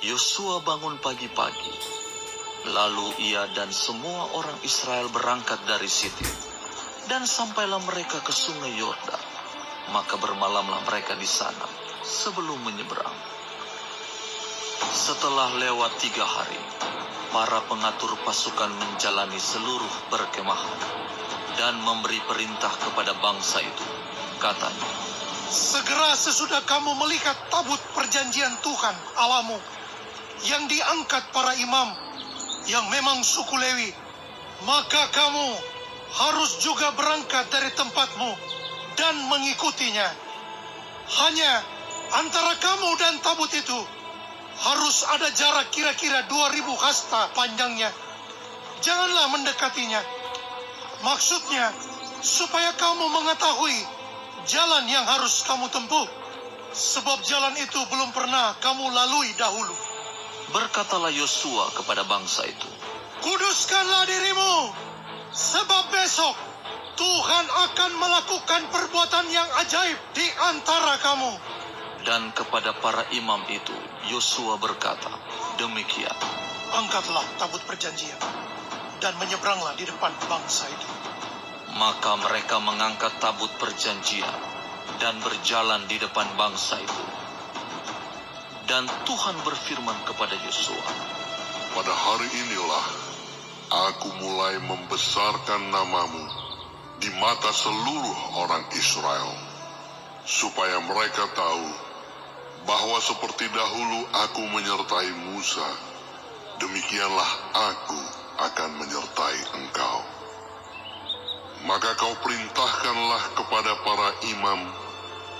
Yosua bangun pagi-pagi, lalu ia dan semua orang Israel berangkat dari Sitim, dan sampailah mereka ke sungai Yordan. Maka bermalamlah mereka di sana sebelum menyeberang. Setelah lewat 3 hari, para pengatur pasukan menjalani seluruh perkemahan dan memberi perintah kepada bangsa itu. Katanya, segera sesudah kamu melihat tabut perjanjian Tuhan Allahmu yang diangkat para imam yang memang suku Lewi, maka kamu harus juga berangkat dari tempatmu dan mengikutinya. Hanya antara kamu dan tabut itu harus ada jarak kira-kira 2000 hasta panjangnya. Janganlah mendekatinya. Maksudnya, supaya kamu mengetahui jalan yang harus kamu tempuh, sebab jalan itu belum pernah kamu lalui dahulu. berkatalah Yosua kepada bangsa itu, Kuduskanlah dirimu, sebab besok Tuhan akan melakukan perbuatan yang ajaib di antara kamu. dan kepada para imam itu Yosua berkata, demikian. Angkatlah tabut perjanjian dan menyeberanglah di depan bangsa itu. Maka mereka mengangkat tabut perjanjian dan berjalan di depan bangsa itu. Dan Tuhan berfirman kepada Yosua, pada hari inilah aku mulai membesarkan namamu di mata seluruh orang Israel, supaya mereka tahu bahwa seperti dahulu aku menyertai Musa, demikianlah aku akan menyertai engkau. Maka kau perintahkanlah kepada para imam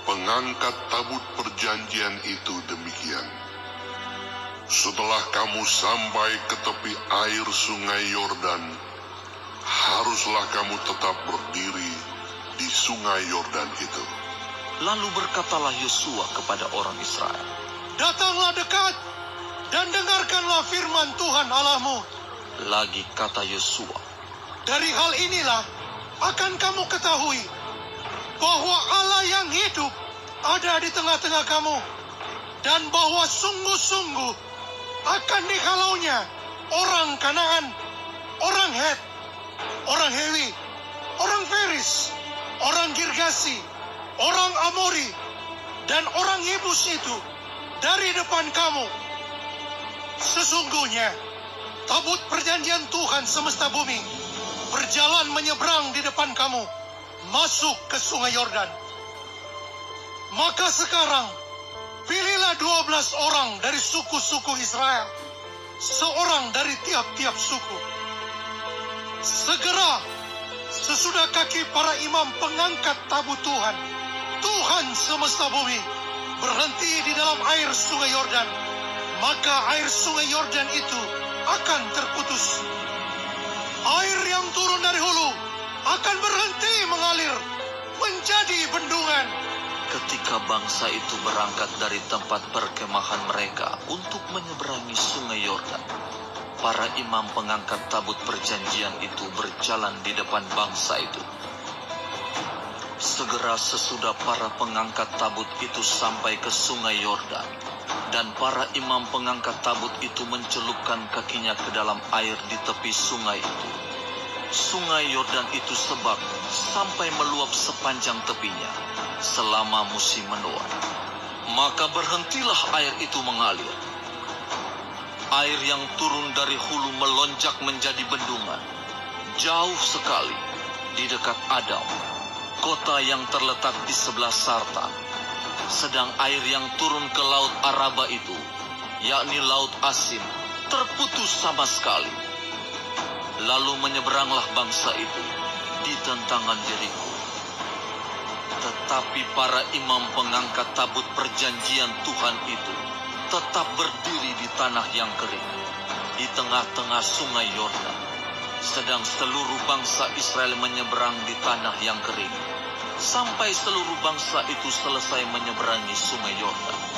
pengangkat tabut perjanjian itu demikian. Setelah kamu sampai ke tepi air sungai Yordan, haruslah kamu tetap berdiri di sungai Yordan itu. lalu berkatalah Yosua kepada orang Israel, Datanglah dekat dan dengarkanlah firman Tuhan Allahmu. lagi kata Yosua, Dari hal inilah akan kamu ketahui bahwa Allah yang hidup ada di tengah-tengah kamu, dan bahwa sungguh-sungguh akan dihalaunya orang Kanaan, orang Het, orang Hewi, orang Feris, orang Girgasi, orang Amori, dan orang Yebus itu dari depan kamu. Sesungguhnya tabut perjanjian Tuhan semesta bumi berjalan menyeberang di depan kamu, masuk ke sungai Yordan. Maka sekarang pilihlah 12 orang dari suku-suku Israel, seorang dari tiap-tiap suku. Segera sesudah kaki para imam pengangkat tabut Tuhan, Tuhan semesta bumi, berhenti di dalam air sungai Yordan, maka air sungai Yordan itu akan terputus. Air yang turun dari hulu akan berhenti mengalir menjadi bendungan. ketika bangsa itu berangkat dari tempat perkemahan mereka untuk menyeberangi sungai Yordan, para imam pengangkat tabut perjanjian itu berjalan di depan bangsa itu. Segera sesudah para pengangkat tabut itu sampai ke sungai Yordan, dan para imam pengangkat tabut itu mencelupkan kakinya ke dalam air di tepi sungai itu. Sungai Yordan itu sebab sampai meluap sepanjang tepinya selama musim menuai. Maka berhentilah air itu mengalir. Air yang turun dari hulu melonjak menjadi bendungan, jauh sekali di dekat Adam, kota yang terletak di sebelah Sartan. Sedang air yang turun ke laut Araba itu, yakni laut Asin, terputus sama sekali. Lalu menyeberanglah bangsa itu di tentangan Yeriko. Tetapi para imam pengangkat tabut perjanjian Tuhan itu tetap berdiri di tanah yang kering, di tengah-tengah sungai Yordan. Sedang seluruh bangsa Israel menyeberang di tanah yang kering, sampai seluruh bangsa itu selesai menyeberangi sungai Yordan.